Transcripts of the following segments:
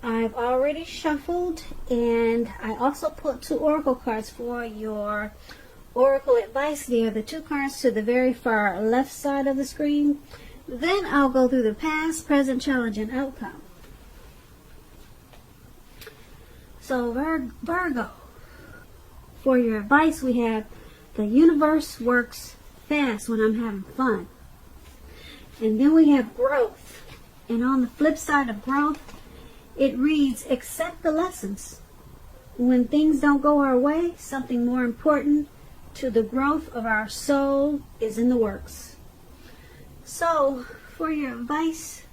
I've already shuffled, and I also put 2 oracle cards for your oracle advice there, the 2 cards to the very far left side of the screen. Then I'll go through the past, present, challenge, and outcome. So Virgo, for your advice, we have the universe works fast when I'm having fun. And then we have growth. And on the flip side of growth, it reads, accept the lessons. When things don't go our way, something more important to the growth of our soul is in the works. So, for your advice,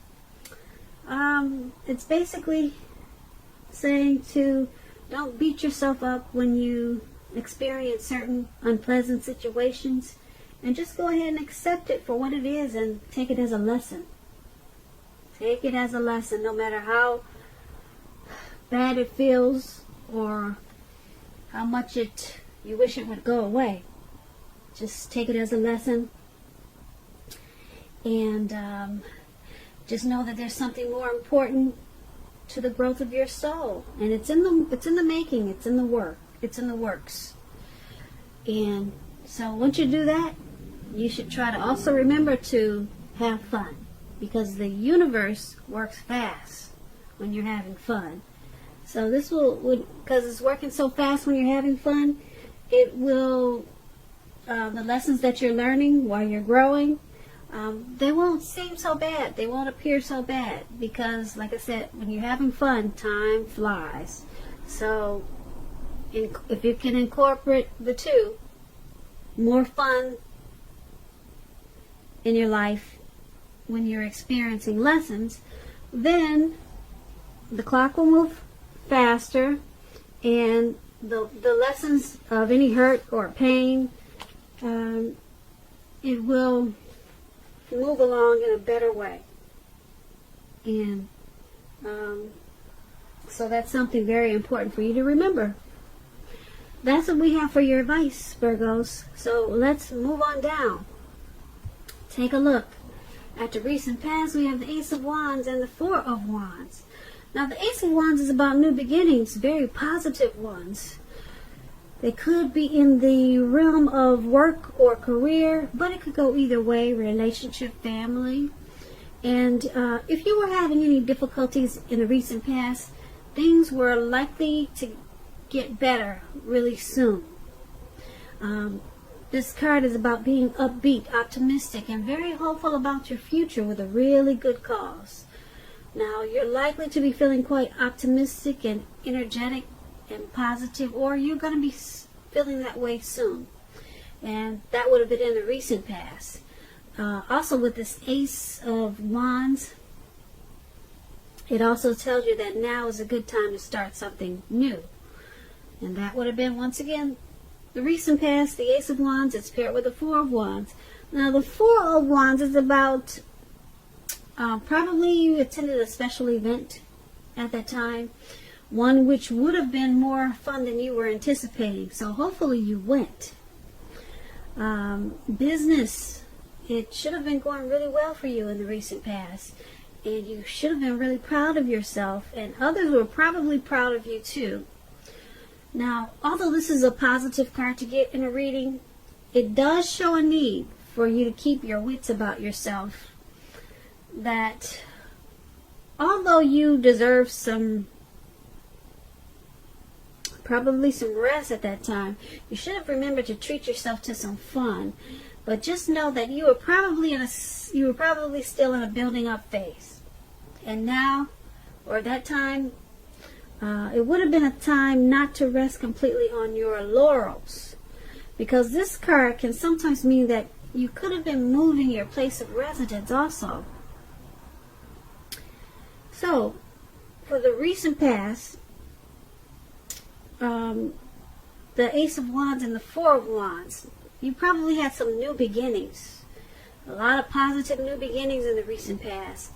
it's basically saying to don't beat yourself up when you experience certain unpleasant situations, and just go ahead and accept it for what it is and take it as a lesson. Take it as a lesson, no matter how bad it feels or how much you wish it would go away. Just take it as a lesson, and just know that there's something more important to the growth of your soul, and it's in the making, it's in the works. And so once you do that, you should try to also remember to have fun, because the universe works fast when you're having fun. So this will, because it's working so fast when you're having fun, it will, the lessons that you're learning while you're growing, they won't seem so bad. They won't appear so bad, because, like I said, when you're having fun, time flies. So if you can incorporate the 2, more fun in your life when you're experiencing lessons, then the clock will move faster, and the lessons of any hurt or pain, it will move along in a better way. And so that's something very important for you to remember. That's what we have for your advice, Virgos. So let's move on down. Take a look. At the recent past, we have the Ace of Wands and the 4 of Wands. Now, the Ace of Wands is about new beginnings, very positive ones. They could be in the realm of work or career, but it could go either way, relationship, family. And if you were having any difficulties in the recent past, things were likely to get better really soon. This card is about being upbeat, optimistic, and very hopeful about your future with a really good cause. Now, you're likely to be feeling quite optimistic and energetic and positive, or you're going to be feeling that way soon. And that would have been in the recent past. Also, with this Ace of Wands, it also tells you that now is a good time to start something new. And that would have been, once again, the recent past, the Ace of Wands. It's paired with the 4 of Wands. Now, the 4 of Wands is about probably you attended a special event at that time, one which would have been more fun than you were anticipating. So hopefully you went. Business, it should have been going really well for you in the recent past, and you should have been really proud of yourself, and others were probably proud of you too. Now, although this is a positive card to get in a reading, it does show a need for you to keep your wits about yourself. That although you deserve probably some rest at that time, you should have remembered to treat yourself to some fun. But just know that you were probably still in a building up phase. And now, or at that time, it would have been a time not to rest completely on your laurels, because this card can sometimes mean that you could have been moving your place of residence also. So, for the recent past, the Ace of Wands and the 4 of Wands, you probably had some new beginnings. A lot of positive new beginnings in the recent past.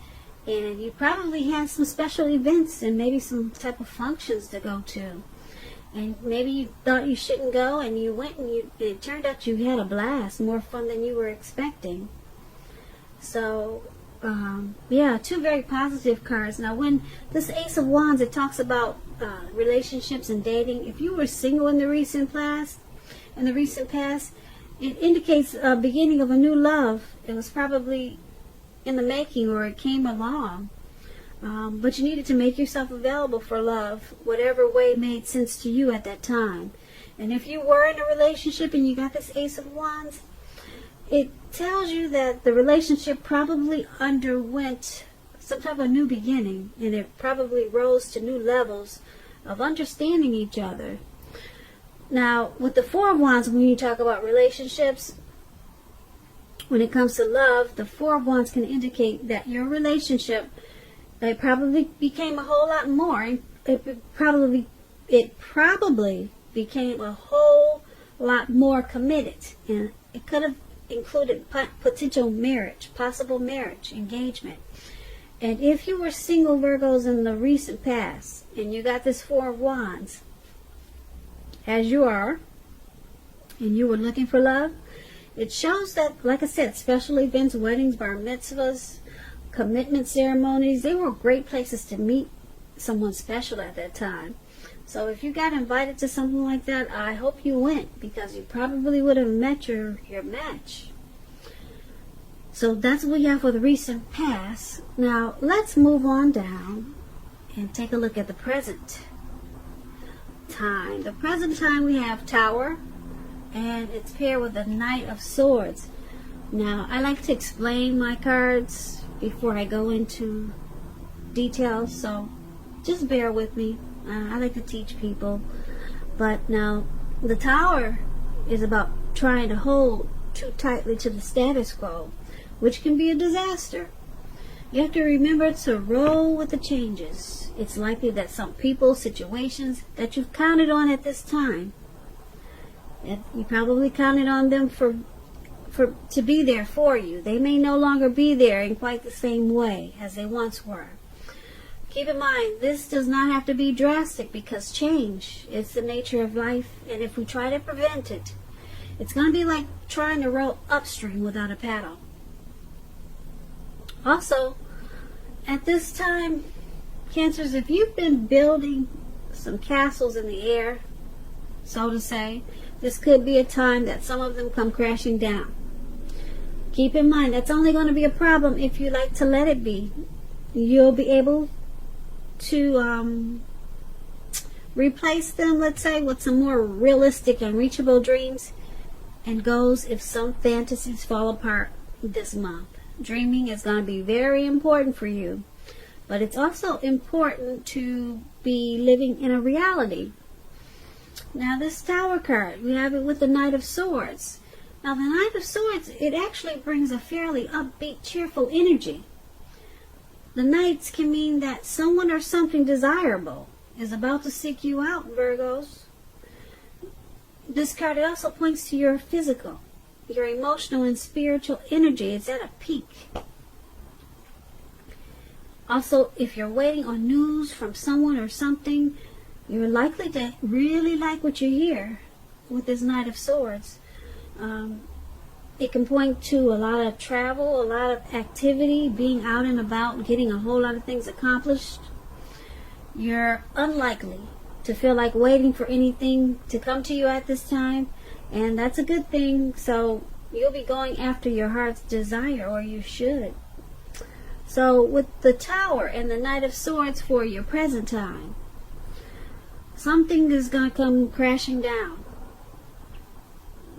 And you probably had some special events and maybe some type of functions to go to. And maybe you thought you shouldn't go, and you went, and it turned out you had a blast, more fun than you were expecting. So, Yeah, two very positive cards. Now, when this Ace of Wands, it talks about relationships and dating. If you were single in the recent past, it indicates a beginning of a new love. It was probably in the making, or it came along. But you needed to make yourself available for love, whatever way made sense to you at that time. And if you were in a relationship and you got this Ace of Wands, it tells you that the relationship probably underwent some type of new beginning, and it probably rose to new levels of understanding each other. Now, with the Four of Wands, when you talk about relationships, when it comes to love, the Four of Wands can indicate that your relationship, it probably became a whole lot more. It probably became a whole lot more committed, and it could have included potential marriage, possible marriage, engagement. And if you were single, Virgos, in the recent past, and you got this Four of Wands, as you are, and you were looking for love, it shows that, like I said, special events, weddings, bar mitzvahs, commitment ceremonies, they were great places to meet someone special at that time. So if you got invited to something like that, I hope you went, because you probably would have met your match. So that's what we have for the recent past. Now let's move on down and take a look at the present time. The present time, we have Tower, and it's paired with the Knight of Swords. Now, I like to explain my cards before I go into details, so just bear with me. I like to teach people. But now, the Tower is about trying to hold too tightly to the status quo, which can be a disaster. You have to remember to roll with the changes. It's likely that some people, situations that you've counted on at this time, that you probably counted on them to be there for you, they may no longer be there in quite the same way as they once were. Keep in mind, this does not have to be drastic, because change is the nature of life, and if we try to prevent it, it's going to be like trying to row upstream without a paddle. Also, at this time, Cancers, if you've been building some castles in the air, so to say, this could be a time that some of them come crashing down. Keep in mind, that's only going to be a problem if you like to let it be. You'll be able to replace them, let's say, with some more realistic and reachable dreams and goals if some fantasies fall apart this month. Dreaming is going to be very important for you, but it's also important to be living in a reality. Now, this Tower card, we have it with the Knight of Swords. Now, the Knight of Swords, it actually brings a fairly upbeat, cheerful energy. The Knights can mean that someone or something desirable is about to seek you out, Virgos. This card, it also points to your physical, your emotional and spiritual energy is at a peak. Also, if you're waiting on news from someone or something, you're likely to really like what you hear with this Knight of Swords. It can point to a lot of travel, a lot of activity, being out and about, getting a whole lot of things accomplished. You're unlikely to feel like waiting for anything to come to you at this time, and that's a good thing. So you'll be going after your heart's desire, or you should. So with the Tower and the Knight of Swords for your present time, something is going to come crashing down.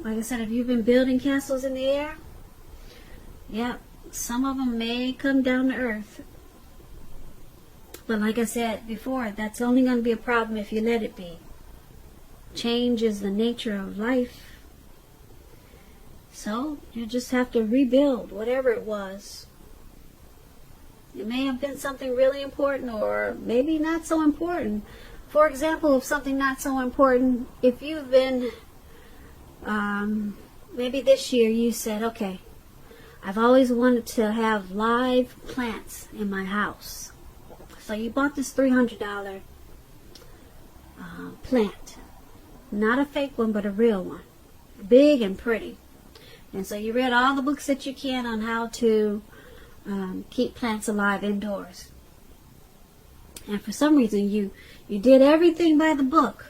Like I said, if you've been building castles in the air, yeah, some of them may come down to earth. But like I said before, that's only going to be a problem if you let it be. Change is the nature of life. So you just have to rebuild whatever it was. It may have been something really important, or maybe not so important. For example, if something not so important, if you've been, maybe this year you said, okay, I've always wanted to have live plants in my house. So you bought this $300 plant. Not a fake one, but a real one. Big and pretty. And so you read all the books that you can on how to keep plants alive indoors. And for some reason you did everything by the book.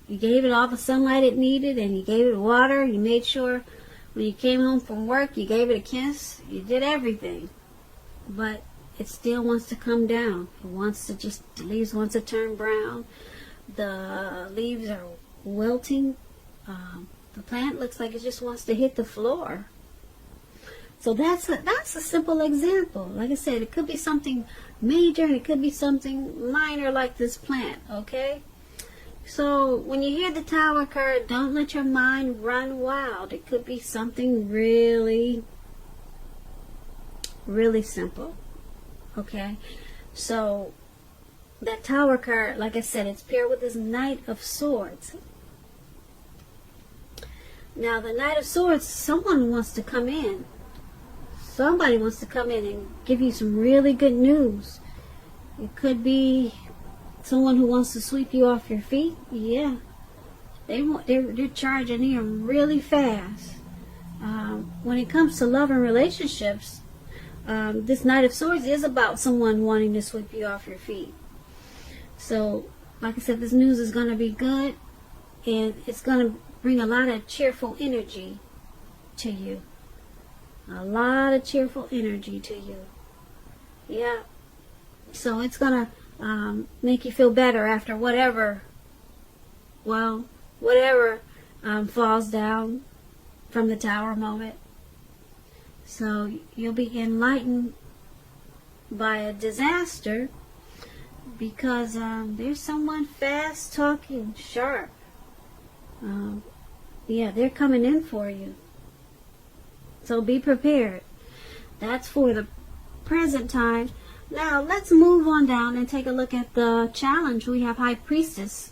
You gave it all the sunlight it needed, and you gave it water. You made sure when you came home from work you gave it a kiss. You did everything. But it still wants to come down. It wants to the leaves want to turn brown. The leaves are wilting. The plant looks like it just wants to hit the floor. So that's a simple example. Like I said, it could be something major and it could be something minor like this plant, okay? So when you hear the Tower card, don't let your mind run wild. It could be something really, really simple, okay? So that Tower card, like I said, it's paired with this Knight of Swords. Now the Knight of Swords, someone wants to come in. Somebody wants to come in and give you some really good news. It could be someone who wants to sweep you off your feet. Yeah, they're charging in really fast. When it comes to love and relationships, this Knight of Swords is about someone wanting to sweep you off your feet. So, like I said, this news is going to be good, and it's going to bring a lot of cheerful energy to you. A lot of cheerful energy to you. Yeah. So it's going to make you feel better after whatever falls down from the Tower moment. So you'll be enlightened by a disaster because there's someone fast talking, sharp. Yeah, they're coming in for you. So be prepared. That's for the present time. Now let's move on down and take a look at the challenge. We have High Priestess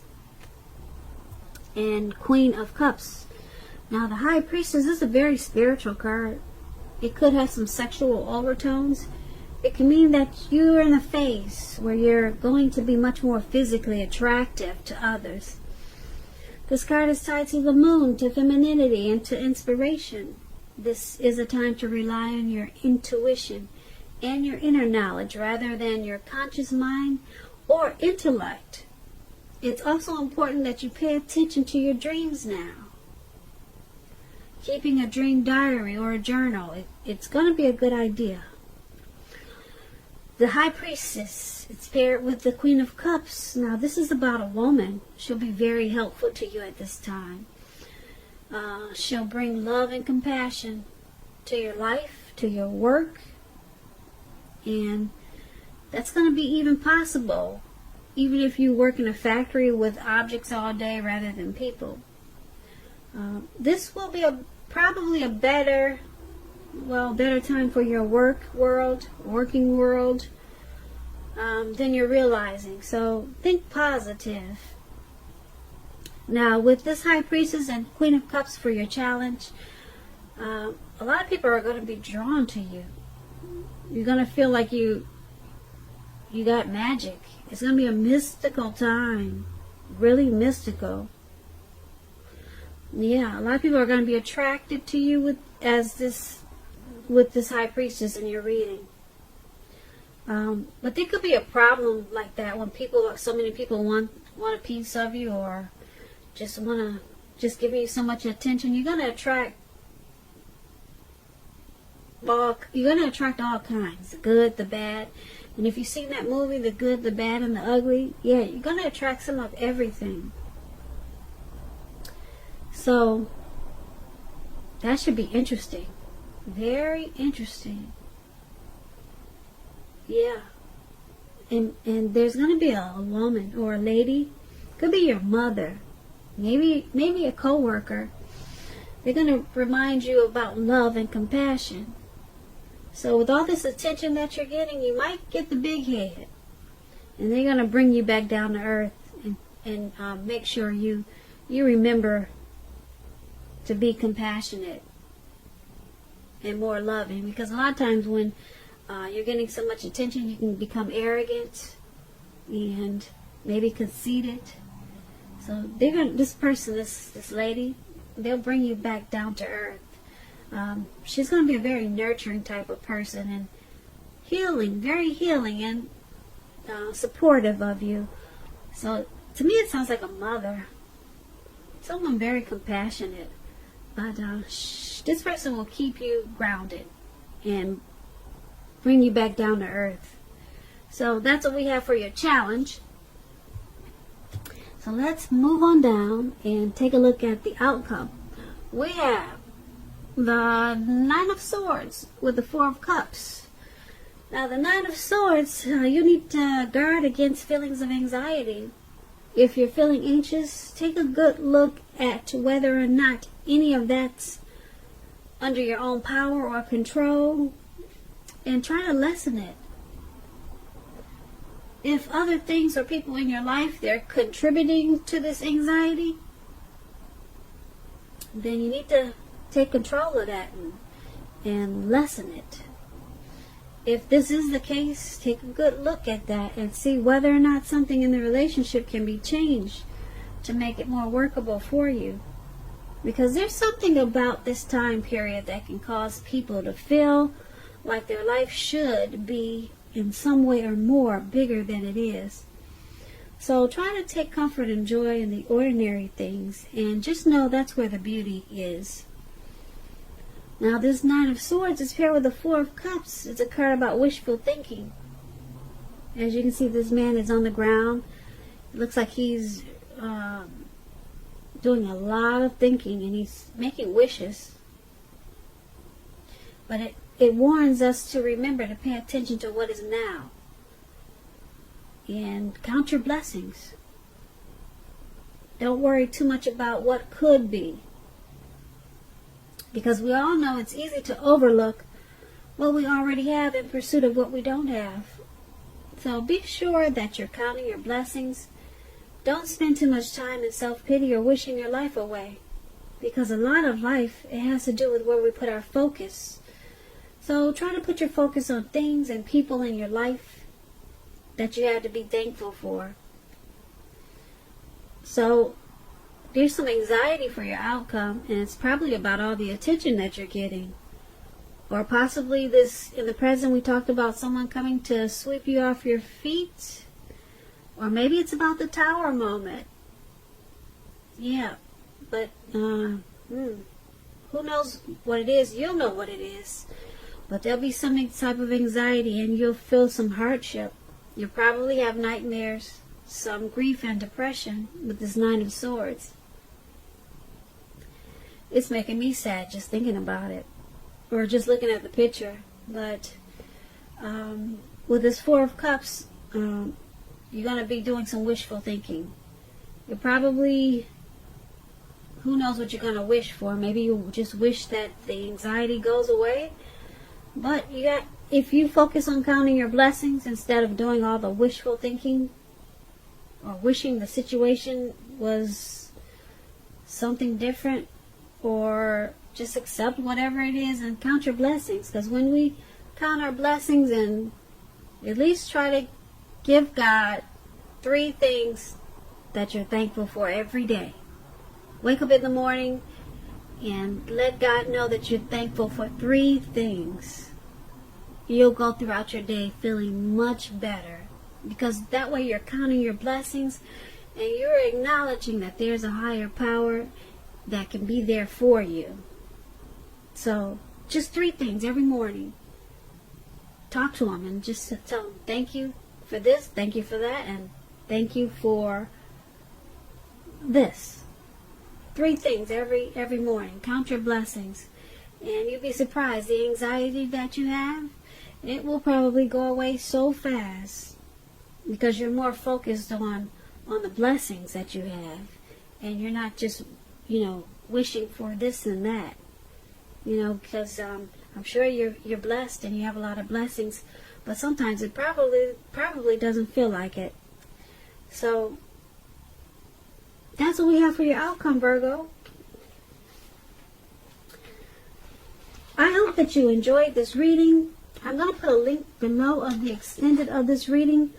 and Queen of Cups. Now the High Priestess is a very spiritual card. It could have some sexual overtones. It can mean that you're in a phase where you're going to be much more physically attractive to others. This card is tied to the moon, to femininity, and to inspiration. This is a time to rely on your intuition and your inner knowledge rather than your conscious mind or intellect. It's also important that you pay attention to your dreams now. Keeping a dream diary or a journal, it's going to be a good idea. The High Priestess, it's paired with the Queen of Cups. Now this is about a woman. She'll be very helpful to you at this time. She'll bring love and compassion to your life, to your work, and that's going to be even possible even if you work in a factory with objects all day rather than people. This will be probably a better time for your working world than you're realizing. So think positive. Now, with this High Priestess and Queen of Cups for your challenge, a lot of people are going to be drawn to you. You're going to feel like you got magic. It's going to be a mystical time. Really mystical. Yeah, a lot of people are going to be attracted to you with this High Priestess in your reading. But there could be a problem like that when so many people want a piece of you, or just giving you so much attention. You're gonna attract all kinds, the good, the bad. And if you've seen that movie, The Good, the Bad, and the Ugly, yeah, you're gonna attract some of everything. So that should be interesting. Very interesting. Yeah. And there's gonna be a woman or a lady, could be your mother. Maybe a co-worker. They're going to remind you about love and compassion. So with all this attention that you're getting, you might get the big head. And they're going to bring you back down to earth and make sure you remember to be compassionate and more loving. Because a lot of times when you're getting so much attention, you can become arrogant and maybe conceited. So this lady, they'll bring you back down to earth. She's going to be a very nurturing type of person, healing, very healing and supportive of you. So to me it sounds like a mother, someone very compassionate. But this person will keep you grounded and bring you back down to earth. So that's what we have for your challenge. So let's move on down and take a look at the outcome. We have the Nine of Swords with the Four of Cups. Now the Nine of Swords, you need to guard against feelings of anxiety. If you're feeling anxious, take a good look at whether or not any of that's under your own power or control, and try to lessen it. If other things or people in your life, they're contributing to this anxiety, then you need to take control of that and lessen it. If this is the case, take a good look at that and see whether or not something in the relationship can be changed to make it more workable for you. Because there's something about this time period that can cause people to feel like their life should be in some way or more bigger than it is. So try to take comfort and joy in the ordinary things, and just know that's where the beauty is. Now this Nine of Swords is paired with the Four of Cups. It's a card about wishful thinking. As you can see, this man is on the ground. It looks like he's doing a lot of thinking, and he's making wishes. But it warns us to remember to pay attention to what is now. And count your blessings. Don't worry too much about what could be. Because we all know it's easy to overlook what we already have in pursuit of what we don't have. So be sure that you're counting your blessings. Don't spend too much time in self-pity or wishing your life away. Because a lot of life, it has to do with where we put our focus. So try to put your focus on things and people in your life that you have to be thankful for. So there's some anxiety for your outcome, and it's probably about all the attention that you're getting. Or possibly this, in the present, we talked about someone coming to sweep you off your feet. Or maybe it's about the Tower moment. Yeah, but who knows what it is? You'll know what it is. But there'll be some type of anxiety, and you'll feel some hardship. You'll probably have nightmares, some grief and depression with this Nine of Swords. It's making me sad just thinking about it, or just looking at the picture. But with this Four of Cups, you're going to be doing some wishful thinking. You're probably, who knows what you're going to wish for. Maybe you just wish that the anxiety goes away. But if you focus on counting your blessings instead of doing all the wishful thinking or wishing the situation was something different, or just accept whatever it is and count your blessings. Because when we count our blessings and at least try to give God 3 things that you're thankful for every day. Wake up in the morning and let God know that you're thankful for 3 things. You'll go throughout your day feeling much better, because that way you're counting your blessings and you're acknowledging that there's a higher power that can be there for you. So just 3 things every morning. Talk to him and just tell him, thank you for this, thank you for that, and thank you for this. 3 things every morning. Count your blessings, and you'll be surprised. The anxiety that you have, it will probably go away so fast, because you're more focused on the blessings that you have, and you're not just wishing for this and that. Because I'm sure you're blessed and you have a lot of blessings, but sometimes it probably doesn't feel like it. So that's what we have for your outcome, Virgo. I hope that you enjoyed this reading. I'm going to put a link below of the extended of this reading,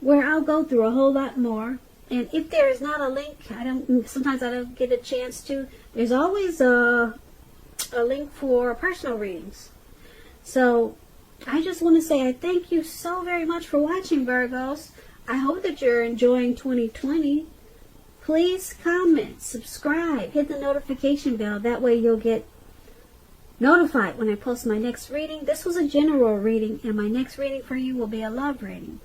where I'll go through a whole lot more. And if there is not a link, sometimes I don't get a chance to. There's always a link for personal readings. So I just want to say I thank you so very much for watching, Virgos. I hope that you're enjoying 2020. Please comment, subscribe, hit the notification bell. That way you'll get notified when I post my next reading. This was a general reading, and my next reading for you will be a love reading.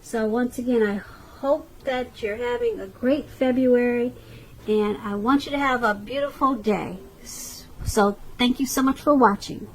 So once again, I hope that you're having a great February, and I want you to have a beautiful day. So thank you so much for watching.